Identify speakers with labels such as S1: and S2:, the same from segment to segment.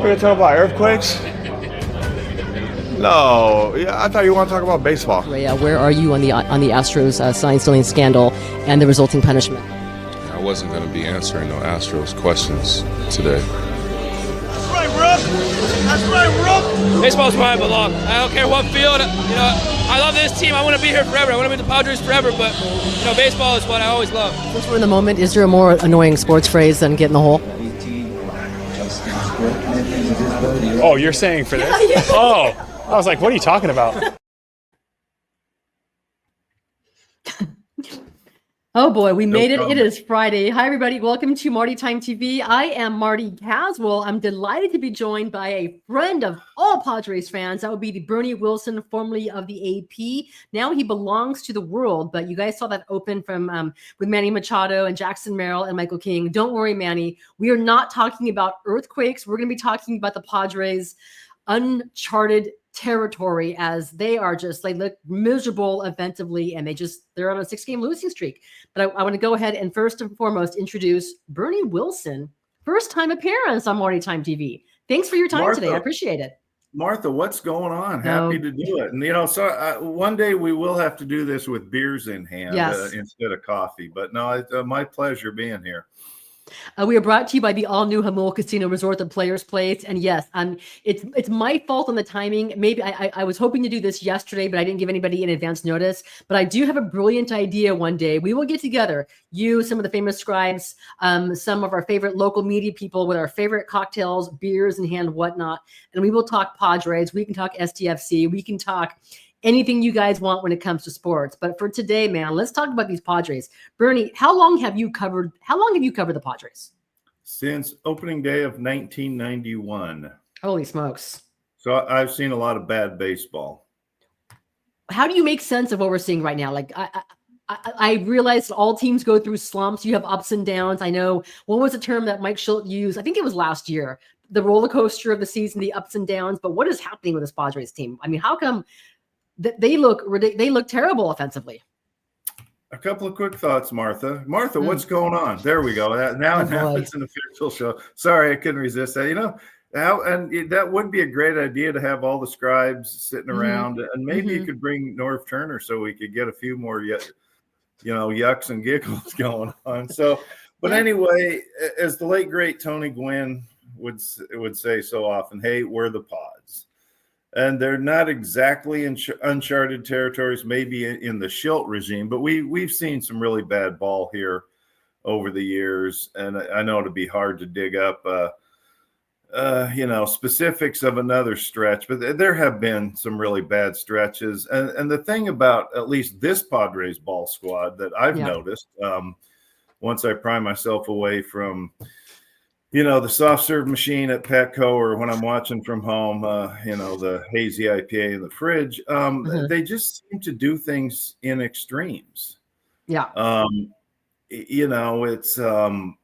S1: We're gonna talk about earthquakes? No, yeah, I thought you want to talk about baseball.
S2: Where are you on the Astros sign stealing scandal and the resulting punishment?
S3: I wasn't going to be answering no Astros questions today.
S4: That's right, Rook. That's right, Rook.
S5: Baseball's where I belong. I don't care what field. I love this team. I want to be here forever. I want to be the Padres forever. But baseball is what I always love.
S2: Since we're in the moment, is there a more annoying sports phrase than "get in the hole"?
S6: Oh, you're saying for this? Oh, I was like, what are you talking about?
S2: Oh boy, we made it. It is Friday. Hi everybody, welcome to Marty Time TV. I am Marty Caswell. I'm delighted to be joined by a friend of all Padres fans. That would be Bernie Wilson, formerly of the AP. Now he belongs to the world, but you guys saw that open from with Manny Machado and Jackson Merrill and Michael King. Don't worry, Manny. We are not talking about earthquakes. We're going to be talking about the Padres' uncharted territory, as they look miserable offensively, and they're on a 6-game losing streak. But I want to go ahead and first and foremost introduce Bernie Wilson, first time appearance on Marty Time TV. Thanks for your time today. I appreciate it.
S7: Martha, what's going on? Happy to do it. And so one day we will have to do this with beers in hand instead of coffee. But no, it's my pleasure being here.
S2: We are brought to you by the all-new Hamul Casino Resort, the Players Place. And yes, it's my fault on the timing. Maybe I was hoping to do this yesterday, but I didn't give anybody an advance notice. But I do have a brilliant idea one day. We will get together, you, some of the famous scribes, some of our favorite local media people with our favorite cocktails, beers in hand, whatnot. And we will talk Padres. We can talk STFC. We can talk anything you guys want when it comes to sports. But for today, man, let's talk about these Padres. Bernie, how long have you covered the Padres?
S7: Since opening day of 1991.
S2: Holy smokes.
S7: So I've seen a lot of bad baseball.
S2: How do you make sense of what we're seeing right now? Like I realize all teams go through slumps. You have ups and downs. I know, what was the term that Mike Shildt used? I think it was last year. The roller coaster of the season, the ups and downs. But what is happening with this Padres team? I mean, how come they look terrible offensively?
S7: A couple of quick thoughts, Martha. What's going on? There we go. Now it's an official show. Sorry, I couldn't resist that. That would be a great idea to have all the scribes sitting around, and maybe you could bring Norv Turner so we could get a few more, yucks and giggles going on. So, but anyway, as the late great Tony Gwynn would say so often, hey, we're the Pods. And they're not exactly in uncharted territories, maybe in the Shildt regime, but we've seen some really bad ball here over the years. And I know it'd be hard to dig up, specifics of another stretch, but there have been some really bad stretches. And the thing about at least this Padres ball squad that I've noticed, once I pry myself away from the soft serve machine at Petco, or when I'm watching from home, the hazy IPA in the fridge, they just seem to do things in extremes. Yeah. It's, there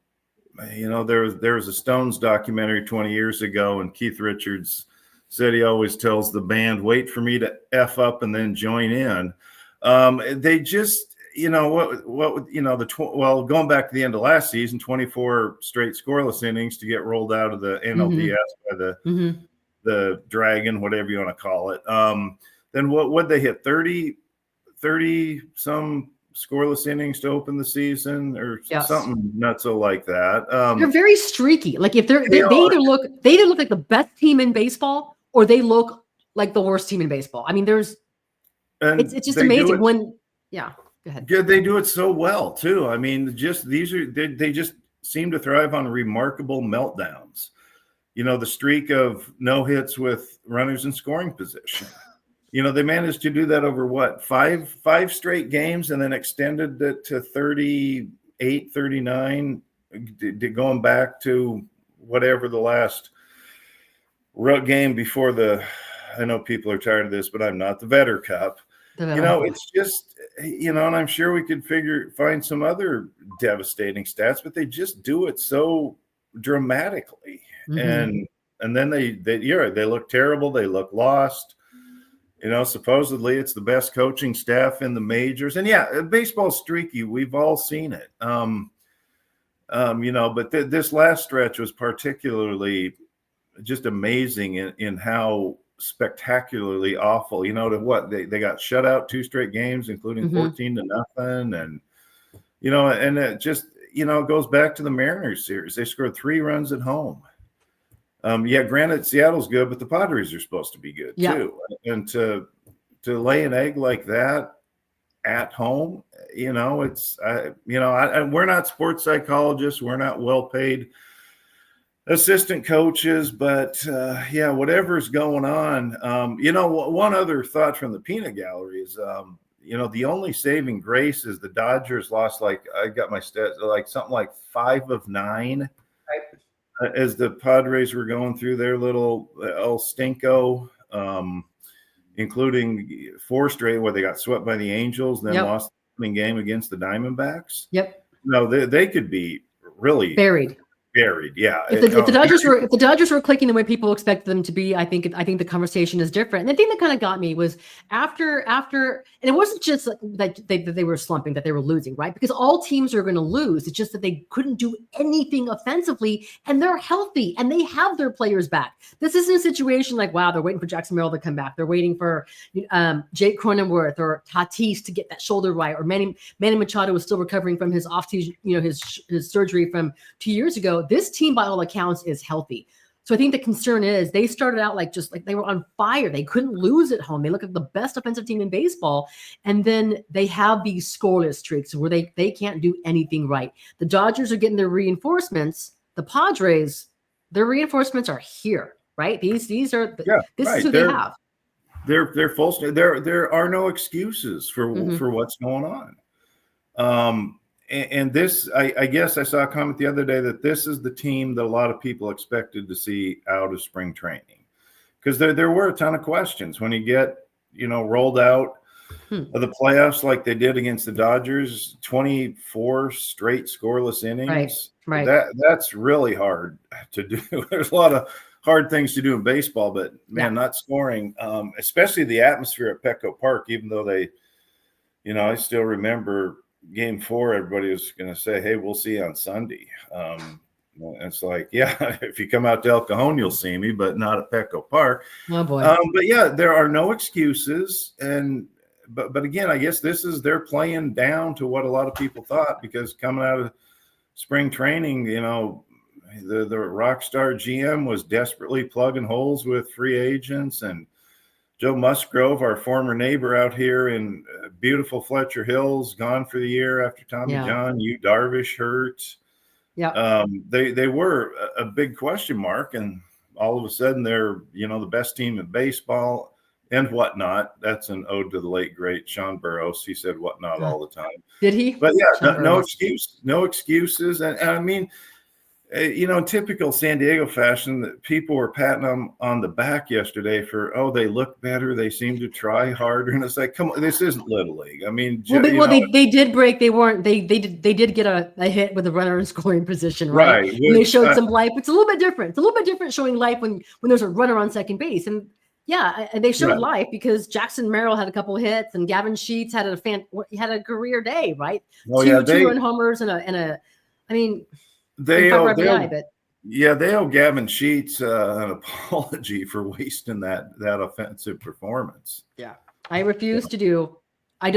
S7: was a Stones documentary 20 years ago, and Keith Richards said he always tells the band, wait for me to F up and then join in. They just, going back to the end of last season, 24 straight scoreless innings to get rolled out of the NLDS by the Dragon, whatever you want to call it. Then what they hit 30 some scoreless innings to open the season, or something not so like that.
S2: They're very streaky. Like if they either look like the best team in baseball, or they look like the worst team in baseball. I mean, it's just amazing when Go ahead.
S7: Yeah, they do it so well too. I mean, they just seem to thrive on remarkable meltdowns. The streak of no hits with runners in scoring position. They managed to do that over five straight games, and then extended it to 38, 39, going back to whatever the last game before I know people are tired of this, but I'm not, the Vetter Cup. It's just, and I'm sure we could find some other devastating stats, but they just do it so dramatically. And then they look terrible. They look lost. Supposedly it's the best coaching staff in the majors. And baseball's streaky. We've all seen it. But this last stretch was particularly just amazing in how spectacularly awful, to what they got shut out 2 straight games, including 14-0. And, and it just, it goes back to the Mariners series. They scored 3 runs at home. Yeah, granted, Seattle's good, but the Padres are supposed to be good too. And to lay an egg like that at home, it's, we're not sports psychologists. We're not well-paid assistant coaches, but whatever's going on. One other thought from the peanut gallery is, the only saving grace is the Dodgers lost, I got my stats, something like 5 of 9 as the Padres were going through their little El Stinko, including 4 straight where they got swept by the Angels, then lost the game against the Diamondbacks. No, they could be really buried. Yeah.
S2: If the Dodgers were clicking the way people expected them to be, I think the conversation is different. And the thing that kind of got me was after, and it wasn't just that they were slumping, that they were losing, right? Because all teams are going to lose. It's just that they couldn't do anything offensively, and they're healthy and they have their players back. This isn't a situation like, wow, they're waiting for Jackson Merrill to come back. They're waiting for Jake Cronenworth or Tatis to get that shoulder right, or Manny Machado was still recovering from his his surgery from 2 years ago. This team, by all accounts, is healthy. So I think the concern is they started out like they were on fire. They couldn't lose at home. They look like the best offensive team in baseball. And then they have these scoreless streaks where they can't do anything right. The Dodgers are getting their reinforcements. The Padres, their reinforcements are here, right? This is who they have.
S7: They're full. There are no excuses for what's going on. And this, I guess I saw a comment the other day that this is the team that a lot of people expected to see out of spring training, because there were a ton of questions when you get, rolled out of the playoffs like they did against the Dodgers, 24 straight scoreless innings. Right. That's really hard to do. There's a lot of hard things to do in baseball, but man, not scoring, especially the atmosphere at Petco Park, even though they, I still remember Game 4, everybody was going to say, hey, we'll see you on Sunday. It's like, yeah, if you come out to El Cajon, you'll see me, but not at Petco Park.
S2: Oh, boy.
S7: But yeah, there are no excuses. But again, I guess they're playing down to what a lot of people thought, because coming out of spring training, the rock star GM was desperately plugging holes with free agents, and Joe Musgrove, our former neighbor out here in beautiful Fletcher Hills, gone for the year after Tommy John. Yu Darvish hurt. Yeah, they were a big question mark, and all of a sudden they're the best team in baseball and whatnot. That's an ode to the late great Sean Burroughs. He said whatnot all the time.
S2: Did he?
S7: But yeah, no excuses, and I mean, in typical San Diego fashion, that people were patting them on the back yesterday for, they look better, they seem to try harder, and it's like, come on, this isn't Little League. I mean,
S2: they did break. They did get a hit with a runner in scoring position, right? And they showed some life. It's a little bit different. It's a little bit different showing life when there's a runner on second base, and they showed life because Jackson Merrill had a couple of hits, and Gavin Sheets had a career day, right? Two run homers and a. I mean.
S7: They owe Gavin Sheets an apology for wasting that offensive performance.
S2: Yeah, I don't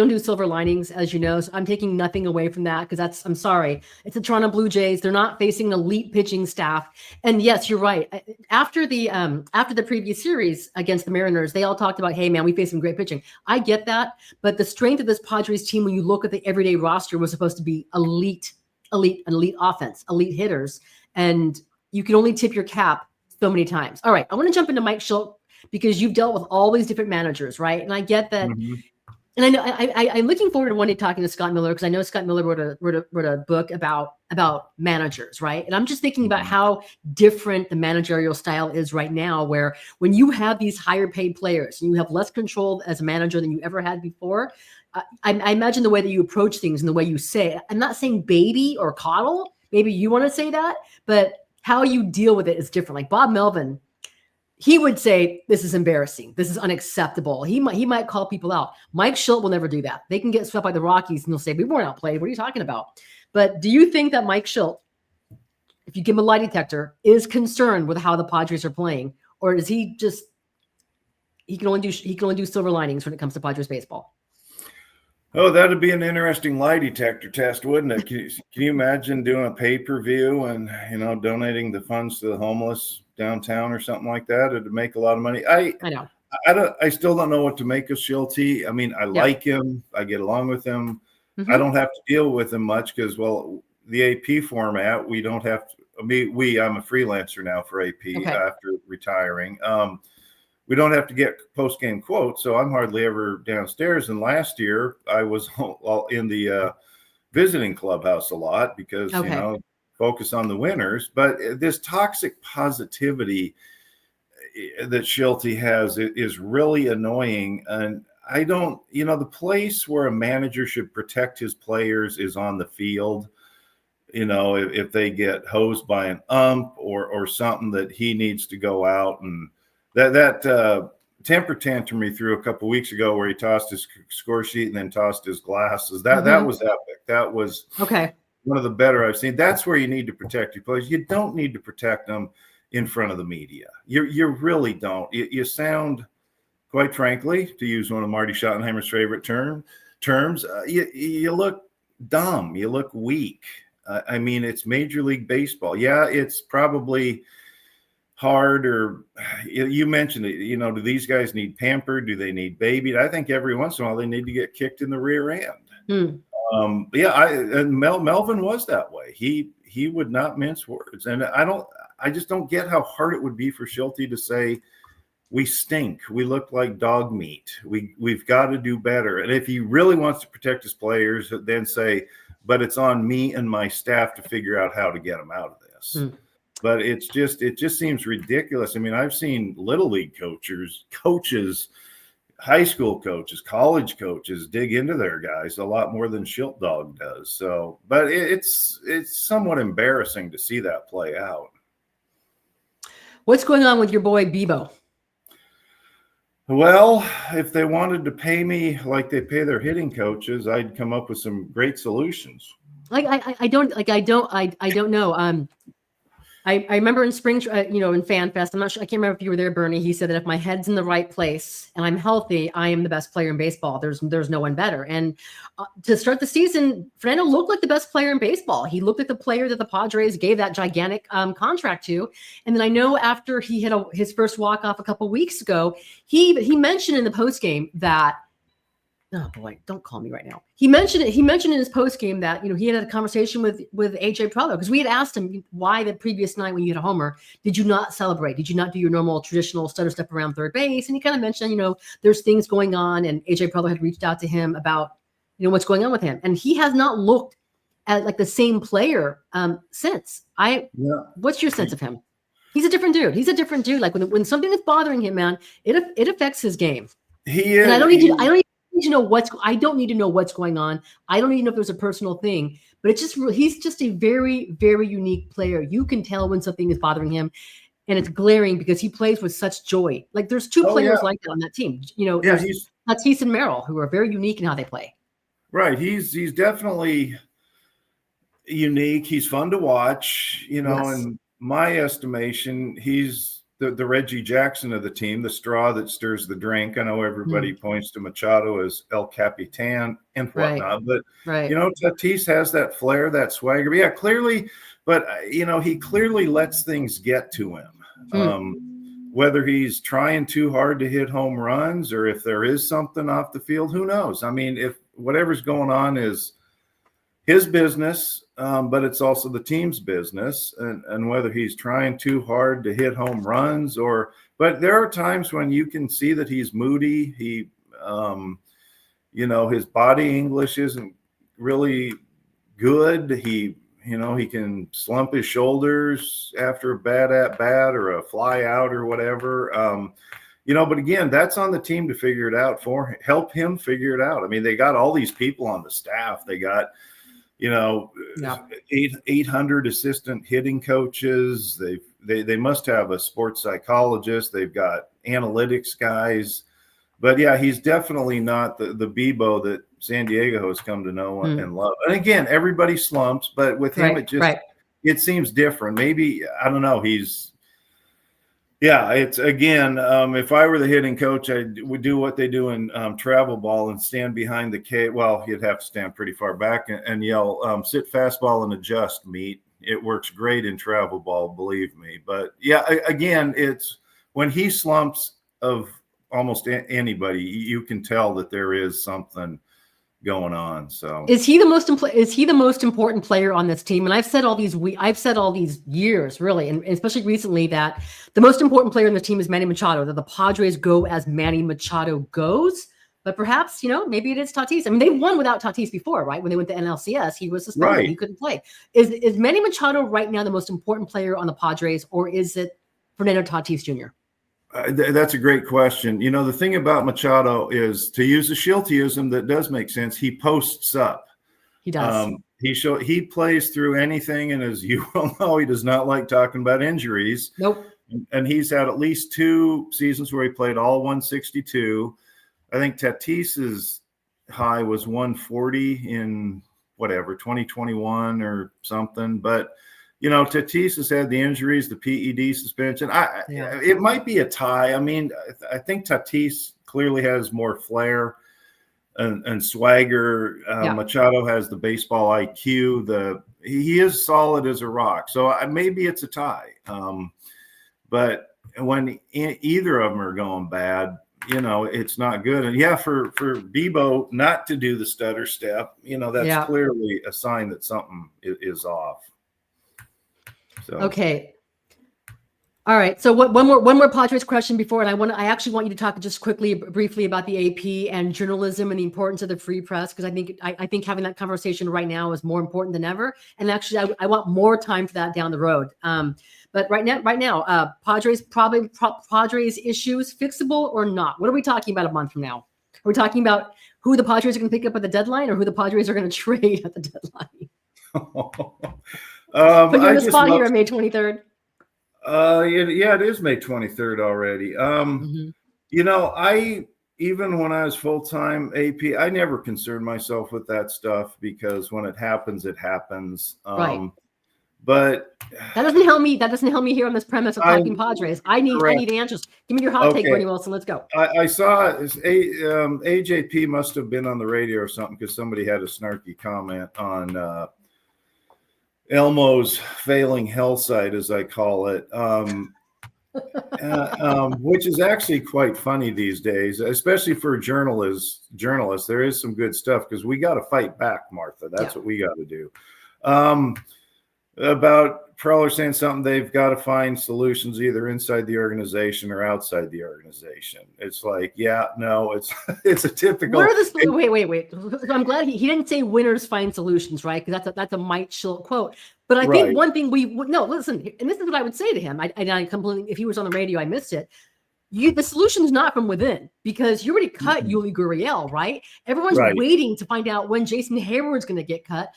S2: do silver linings, as you know, so I'm taking nothing away from that, because I'm sorry. It's the Toronto Blue Jays. They're not facing an elite pitching staff. And yes, you're right. After the previous series against the Mariners, they all talked about, hey man, we faced some great pitching. I get that, but the strength of this Padres team, when you look at the everyday roster, was supposed to be elite offense, elite hitters, and you can only tip your cap so many times. All right, I want to jump into Mike Shildt, because you've dealt with all these different managers, right? And I get that, and I know I'm looking forward to one day talking to Scott Miller, because I know Scott Miller wrote a book about managers, right? And I'm just thinking about how different the managerial style is right now, where when you have these higher paid players and you have less control as a manager than you ever had before. I imagine the way that you approach things and the way you say it. I'm not saying baby or coddle. Maybe you want to say that, but how you deal with it is different. Like Bob Melvin, he would say, this is embarrassing. This is unacceptable. He might call people out. Mike Shildt will never do that. They can get swept by the Rockies and they'll say, we weren't outplayed. What are you talking about? But do you think that Mike Shildt, if you give him a lie detector, is concerned with how the Padres are playing, or is he just he can only do silver linings when it comes to Padres baseball?
S7: Oh, that'd be an interesting lie detector test, wouldn't it? Can you imagine doing a pay-per-view and, donating the funds to the homeless downtown or something like that? It'd make a lot of money.
S2: I know.
S7: I still don't know what to make of Shildt. I mean, I like him. I get along with him.
S2: Mm-hmm.
S7: I don't have to deal with him much because, well, the AP format, we don't have to. I'm a freelancer now for AP after retiring. We don't have to get post-game quotes, so I'm hardly ever downstairs. And last year, I was in the visiting clubhouse a lot because, focus on the winners. But this toxic positivity that Shildt has is really annoying. And I don't, the place where a manager should protect his players is on the field. If they get hosed by an ump or something, that he needs to go out and that temper tantrum he threw a couple weeks ago where he tossed his score sheet and then tossed his glasses. That was epic. That was one of the better I've seen. That's where you need to protect your players. You don't need to protect them in front of the media. You really don't. You sound, quite frankly, to use one of Marty Schottenheimer's favorite terms, you look dumb. You look weak. I mean, it's Major League Baseball. Yeah, it's probably hard, or you mentioned it, do these guys need pampered? Do they need babied? I think every once in a while they need to get kicked in the rear end. Melvin was that way. He would not mince words. And I just don't get how hard it would be for Shildt to say, we stink. We look like dog meat. We've got to do better. And if he really wants to protect his players, then say, but it's on me and my staff to figure out how to get them out of this. But it just seems ridiculous. I mean, I've seen little league coaches, high school coaches, college coaches dig into their guys a lot more than Shildt Dog does. So, but it's somewhat embarrassing to see that play out.
S2: What's going on with your boy Bebo?
S7: Well, if they wanted to pay me like they pay their hitting coaches, I'd come up with some great solutions.
S2: I don't know. I remember in spring, in Fan Fest, I'm not sure, I can't remember if you were there, Bernie. He said that if my head's in the right place and I'm healthy, I am the best player in baseball. There's no one better. And to start the season, Fernando looked like the best player in baseball. He looked like the player that the Padres gave that gigantic contract to. And then I know after he hit his first walk-off a couple weeks ago, he mentioned in the postgame that, oh boy, don't call me right now. He mentioned in his post game that, he had a conversation with AJ Preller, because we had asked him why the previous night when you hit a homer, did you not celebrate? Did you not do your normal traditional stutter step around third base? And he kind of mentioned, there's things going on, and AJ Preller had reached out to him about, what's going on with him. And he has not looked at like the same player since. What's your sense of him? He's a different dude. Like when something is bothering him, man, it affects his game.
S7: He is.
S2: And I don't need to know what's going on. I don't need to know if there's a personal thing, but he's just a very, very unique player. You can tell when something is bothering him, and it's glaring because he plays with such joy. Like there's two players like that on that team. There's Tatis and Merrill, who are very unique in how they play.
S7: Right. He's definitely unique. He's fun to watch, in my estimation, he's the Reggie Jackson of the team, the straw that stirs the drink. I know everybody points to Machado as El Capitan and whatnot, but Tatis has that flair, that swagger. Yeah, clearly, but he clearly lets things get to him. Whether he's trying too hard to hit home runs or if there is something off the field, who knows? I mean, if whatever's going on is his business, but it's also the team's business, and whether he's trying too hard to hit home runs but there are times when you can see that he's moody. He, his body English isn't really good. He can slump his shoulders after a bad at bat or a fly out or whatever. But again, that's on the team to figure it out help him figure it out. I mean, they got all these people on the staff. They got, 800 assistant hitting coaches. They must have a sports psychologist. They've got analytics guys. But yeah, he's definitely not the Bebo that San Diego has come to know and love. And again, everybody slumps, but with him, it seems different. Maybe, I don't know. It's again, if I were the hitting coach, I would do what they do in travel ball and stand behind the cage. Well, you'd have to stand pretty far back and yell, sit fastball and adjust, meet. It works great in travel ball, believe me. But yeah, again, it's when he slumps of almost anybody, you can tell that there is something going on. So
S2: is he the most important player on this team? And I've said all these years, really, and especially recently, that the most important player on the team is Manny Machado, that the Padres go as Manny Machado goes. But perhaps, maybe it is Tatis. I mean, they won without Tatis before, right? When they went to NLCS, he was suspended. Right. He couldn't play. Is Manny Machado right now the most important player on the Padres, or is it Fernando Tatis Jr.?
S7: That's a great question. The thing about Machado is, to use a Shilttism that does make sense, he posts up.
S2: He does.
S7: He plays through anything, and as you well know, he does not like talking about injuries.
S2: Nope.
S7: And he's had at least 2 seasons where he played all 162. I think Tatis's high was 140 in 2021 or something. But, Tatis has had the injuries, the PED suspension. It might be a tie. I mean, I think Tatis clearly has more flair and swagger. Machado has the baseball IQ. He is solid as a rock. So maybe it's a tie. But when either of them are going bad, it's not good. And for Debo not to do the stutter step, that's clearly a sign that something is off. So. Okay.
S2: All right. So one more Padres question before, and I actually want you to talk just briefly about the AP and journalism and the importance of the free press, because I think having that conversation right now is more important than ever. And actually, I want more time for that down the road. But right now, Padres issues fixable or not? What are we talking about a month from now? Are we talking about who the Padres are going to pick up at the deadline, or who the Padres are going to trade at the deadline? Put you in the spot here on May 23rd.
S7: It is May 23rd already. Even when I was full-time AP, I never concerned myself with that stuff, because when it happens, it happens.
S2: Right.
S7: But
S2: that doesn't help me. That doesn't help me here on this premise of talking Padres. I need answers. Give me your hot take, Bernie Wilson. Let's go.
S7: I saw AJP must have been on the radio or something, because somebody had a snarky comment on Elmo's failing hell site, as I call it, which is actually quite funny these days, especially for journalists. There is some good stuff, because we got to fight back, Martha. That's what we got to do. About Preller saying something, they've got to find solutions either inside the organization or outside the organization. It's like, it's a typical.
S2: Wait. I'm glad he didn't say winners find solutions, right? Because that's a Mike Shildt quote. But I think one thing listen, and this is what I would say to him. I completely, if he was on the radio, I missed it. The solution is not from within, because you already cut Yuli Gurriel, right? Everyone's waiting to find out when Jason Hayward's going to get cut.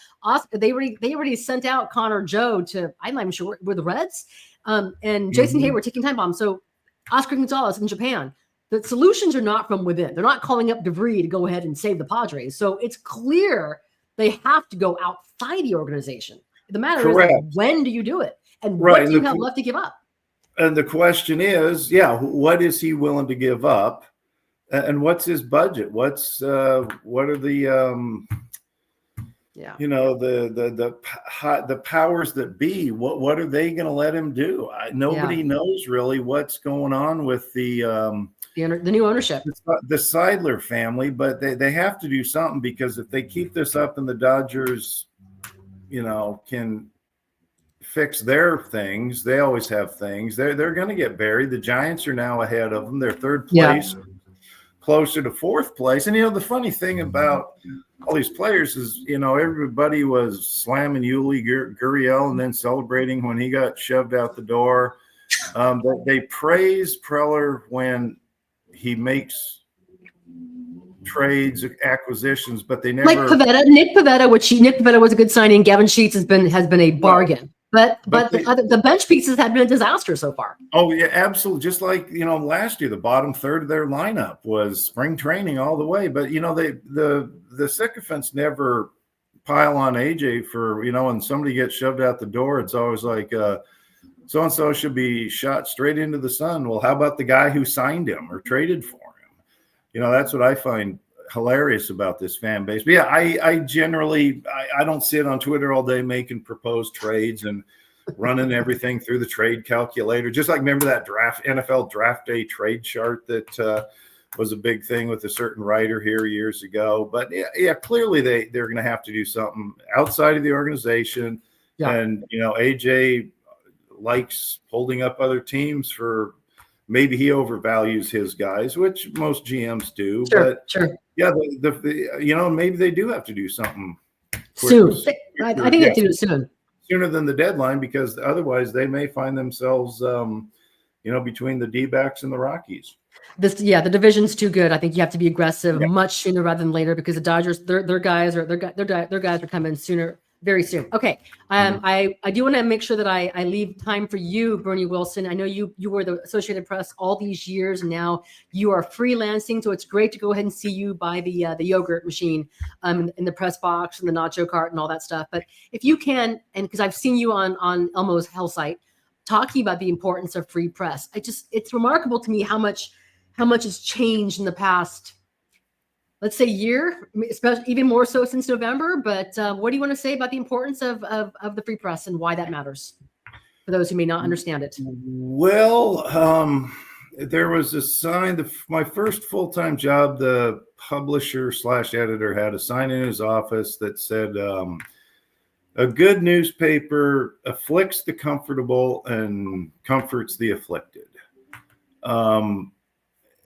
S2: They already sent out Connor Joe to, I'm not even sure, were the Reds, and Jason Hayward taking time bomb. So Oscar Gonzalez in Japan. The solutions are not from within. They're not calling up DeVries to go ahead and save the Padres. So it's clear they have to go outside the organization. The matter is, when do you do it, and what do you have left to give up?
S7: And the question is, what is he willing to give up, and what's his budget? What are the the powers that be? What are they going to let him do? Nobody knows really what's going on with the
S2: new ownership,
S7: the Seidler family, but they have to do something, because if they keep this up and the Dodgers, can fix their things, they always have things, they're going to get buried. The Giants are now ahead of them. They're third place, closer to fourth place. And the funny thing about all these players is, everybody was slamming Yuli Gurriel and then celebrating when he got shoved out the door. They praise Preller when he makes trades, acquisitions, but they never. Like
S2: Nick Pivetta was a good signing. Gavin Sheets has been a bargain. But the bench pieces have been a disaster so far.
S7: Oh yeah, absolutely. Just like last year, the bottom third of their lineup was spring training all the way. But the sycophants never pile on AJ for, when somebody gets shoved out the door, it's always like, so-and-so should be shot straight into the sun. Well, how about the guy who signed him or traded for him? That's what I find hilarious about this fan base. But yeah, I generally, I don't sit on Twitter all day making proposed trades and running everything through the trade calculator. Just like, remember that NFL draft day trade chart that was a big thing with a certain writer here years ago. But yeah, clearly they're going to have to do something outside of the organization. Yeah. And, AJ likes holding up other teams for, maybe he overvalues his guys, which most GMs do. Sure. Yeah, maybe they do have to do something
S2: soon. I think they have to do it soon.
S7: Sooner than the deadline, because otherwise they may find themselves, between the D-backs and the Rockies.
S2: The division's too good. I think you have to be aggressive much sooner rather than later, because the Dodgers, their guys are coming sooner. Very soon. Okay. I do want to make sure that I leave time for you, Bernie Wilson. I know you were the Associated Press all these years, and now you are freelancing. So it's great to go ahead and see you by the yogurt machine in the press box and the nacho cart and all that stuff. But if you can, and because I've seen you on Elmo's Hell site talking about the importance of free press, it's remarkable to me how much has changed in the past, let's say, year, especially even more so since November. But what do you want to say about the importance of the free press and why that matters for those who may not understand it?
S7: Well, there was a sign. My first full-time job, the publisher/editor had a sign in his office that said, "A good newspaper afflicts the comfortable and comforts the afflicted."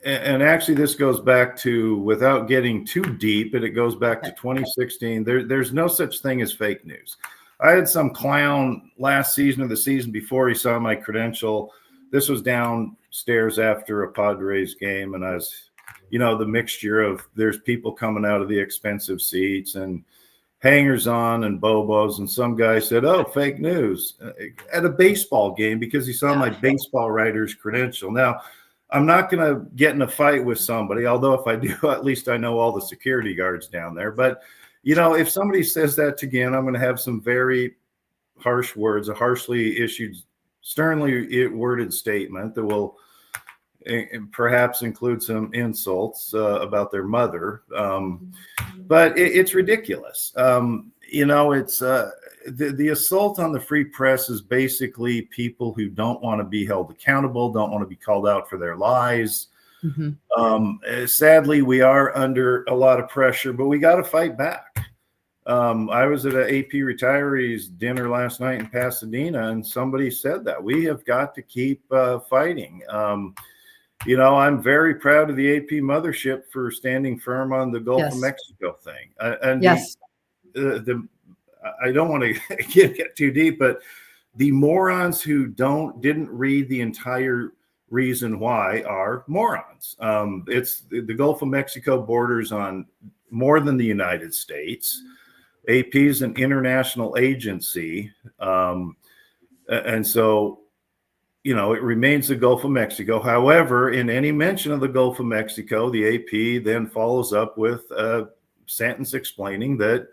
S7: And actually, this goes back to, without getting too deep, and it goes back to 2016. There's no such thing as fake news. I had some clown last season or the season before, he saw my credential. This was downstairs after a Padres game, and I was, the mixture of, there's people coming out of the expensive seats and hangers on and bobos, and some guy said, "Oh, fake news," at a baseball game, because he saw my baseball writer's credential. Now, I'm not going to get in a fight with somebody, although if I do, at least I know all the security guards down there. But, if somebody says that again, I'm going to have some very harsh words, a harshly issued, sternly worded statement that will perhaps include some insults about their mother. But it's ridiculous. It's the assault on the free press is basically people who don't want to be held accountable, don't want to be called out for their lies. Mm-hmm. Sadly, we are under a lot of pressure, but we got to fight back. I was at an AP retirees dinner last night in Pasadena, and somebody said that we have got to keep fighting. I'm very proud of the AP mothership for standing firm on the Gulf of Mexico thing. And yes. I don't want to get too deep, but the morons who didn't read the entire reason why are morons. It's the Gulf of Mexico borders on more than the United States. AP is an international agency. And so, it remains the Gulf of Mexico. However, in any mention of the Gulf of Mexico, the AP then follows up with a sentence explaining that,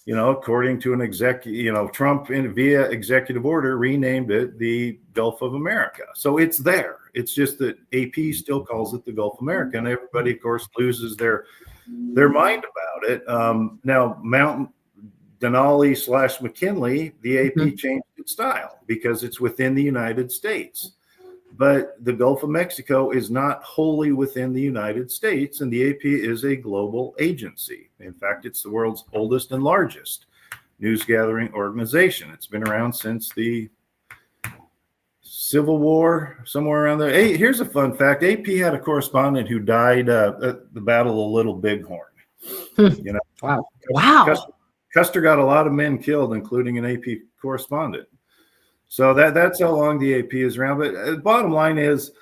S7: according to an Trump via executive order renamed it the Gulf of America. So it's there. It's just that AP still calls it the Gulf of America, and everybody, of course, loses their mind about it. Now, Mount Denali/McKinley, the AP changed its style because it's within the United States. But the Gulf of Mexico is not wholly within the United States, and the AP is a global agency. In fact, it's the world's oldest and largest news gathering organization. It's been around since the Civil War, somewhere around there. Hey, here's a fun fact. AP had a correspondent who died at the Battle of Little Bighorn.
S2: Wow.
S7: Custer got a lot of men killed, including an AP correspondent. So that's how long the AP is around. But the bottom line is,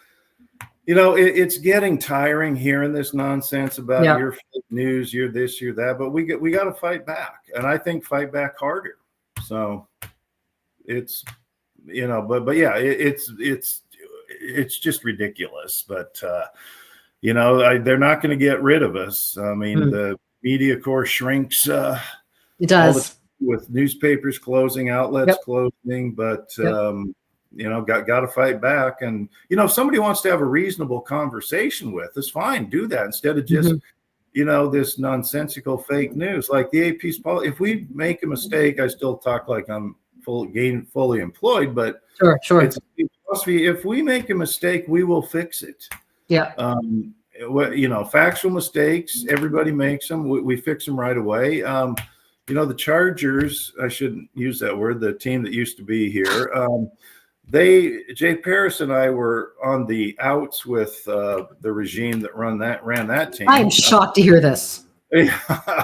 S7: it's getting tiring hearing this nonsense about your fake news, you're this, you're that. But we got to fight back, and I think fight back harder. So it's but yeah, it's just ridiculous. But they're not going to get rid of us. I mean, the media corps shrinks
S2: It does.
S7: With newspapers closing, outlets closing, but got to fight back. And if somebody wants to have a reasonable conversation with us, fine, do that instead of just this nonsensical fake news like the AP's policy. If we make a mistake, I still talk like I'm fully employed, but
S2: sure.
S7: It's philosophy. If we make a mistake, we will fix it.
S2: Yeah.
S7: Factual mistakes, everybody makes them. We fix them right away. The Chargers, I shouldn't use that word, the team that used to be here, Jay Paris and I were on the outs with the regime that ran that team.
S2: I'm shocked to hear this.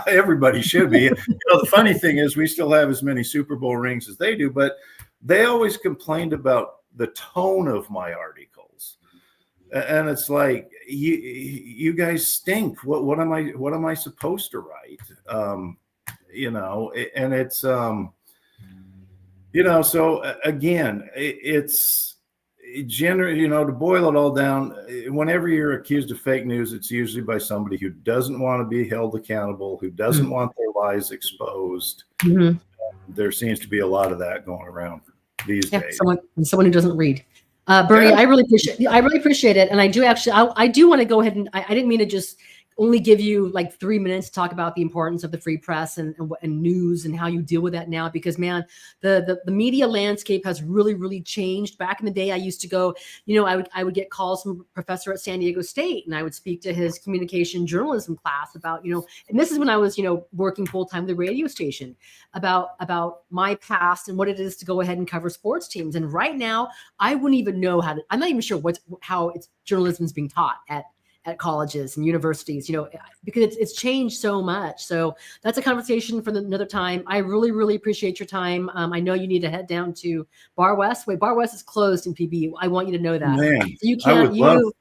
S7: Everybody should be. The funny thing is we still have as many Super Bowl rings as they do, but they always complained about the tone of my articles. And it's like, you guys stink. What am I supposed to write? And it's, so again, it's generally, to boil it all down, whenever you're accused of fake news, it's usually by somebody who doesn't want to be held accountable, who doesn't want their lies exposed. There seems to be a lot of that going around these days.
S2: Someone who doesn't read. Bernie, I really appreciate it. And I do I do want to go ahead and I didn't mean to just only give you like 3 minutes to talk about the importance of the free press and news and how you deal with that now, because man, the media landscape has really, really changed. Back in the day, I used to go, I would get calls from a professor at San Diego State, and I would speak to his communication journalism class about, and this is when I was, working full time at the radio station, about my past and what it is to go ahead and cover sports teams. And right now, I wouldn't even know I'm not even sure how journalism is being taught at colleges and universities, because it's changed so much. So that's a conversation for another time. I really, really appreciate your time. I know you need to head down to Bar West. Wait, Bar West is closed in PB. I want you to know that.
S7: Man,
S2: so you can't, and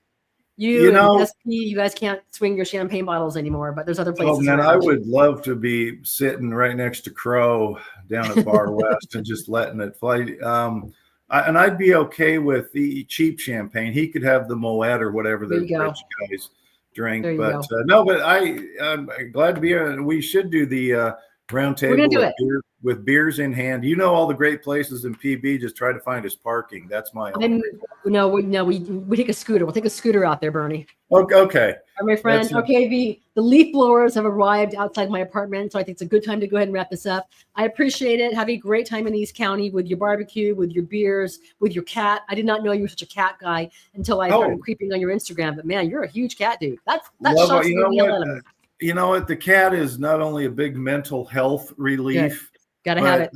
S2: SP, you guys can't swing your champagne bottles anymore, but there's other places.
S7: Oh man, I would love to be sitting right next to Crow down at Bar West and just letting it fly. And I'd be okay with the cheap champagne. He could have the Moet or whatever the rich guys drink. But I'm glad to be here. We should do the round table with beers in hand. All the great places in PB. Just try to find us parking. That's my own.
S2: We take a scooter. We'll take a scooter out there, Bernie.
S7: Okay.
S2: All right, my friend. Okay, the leaf blowers have arrived outside my apartment, so I think it's a good time to go ahead and wrap this up. I appreciate it. Have a great time in East County with your barbecue, with your beers, with your cat. I did not know you were such a cat guy until I started creeping on your Instagram. But man, you're a huge cat dude. That shocks me.
S7: You know what? The cat is not only a big mental health relief.
S2: Gotta have it.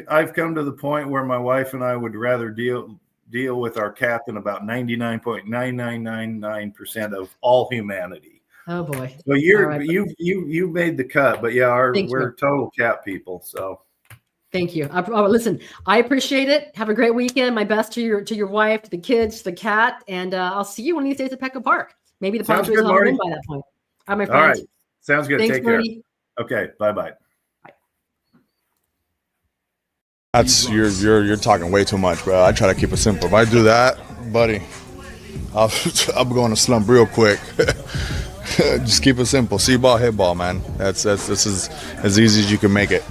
S7: I've come to the point where my wife and I would rather deal with our cat than about 99.9999% of all humanity.
S2: Oh boy!
S7: So you made the cut, but we're total cat people. So
S2: thank you. Listen, I appreciate it. Have a great weekend. My best to your wife, to the kids, to the cat, and I'll see you one of these days at Petco Park. Maybe the Padres will win by that point. All right, my friend.
S7: All right, sounds good.
S2: Thanks,
S7: Take care.
S2: Marty.
S7: Okay, bye.
S1: That's you're talking way too much, bro. I try to keep it simple. If I do that, buddy, I'll be going to slump real quick. Just keep it simple. See ball, hit ball, man. That's as easy as you can make it.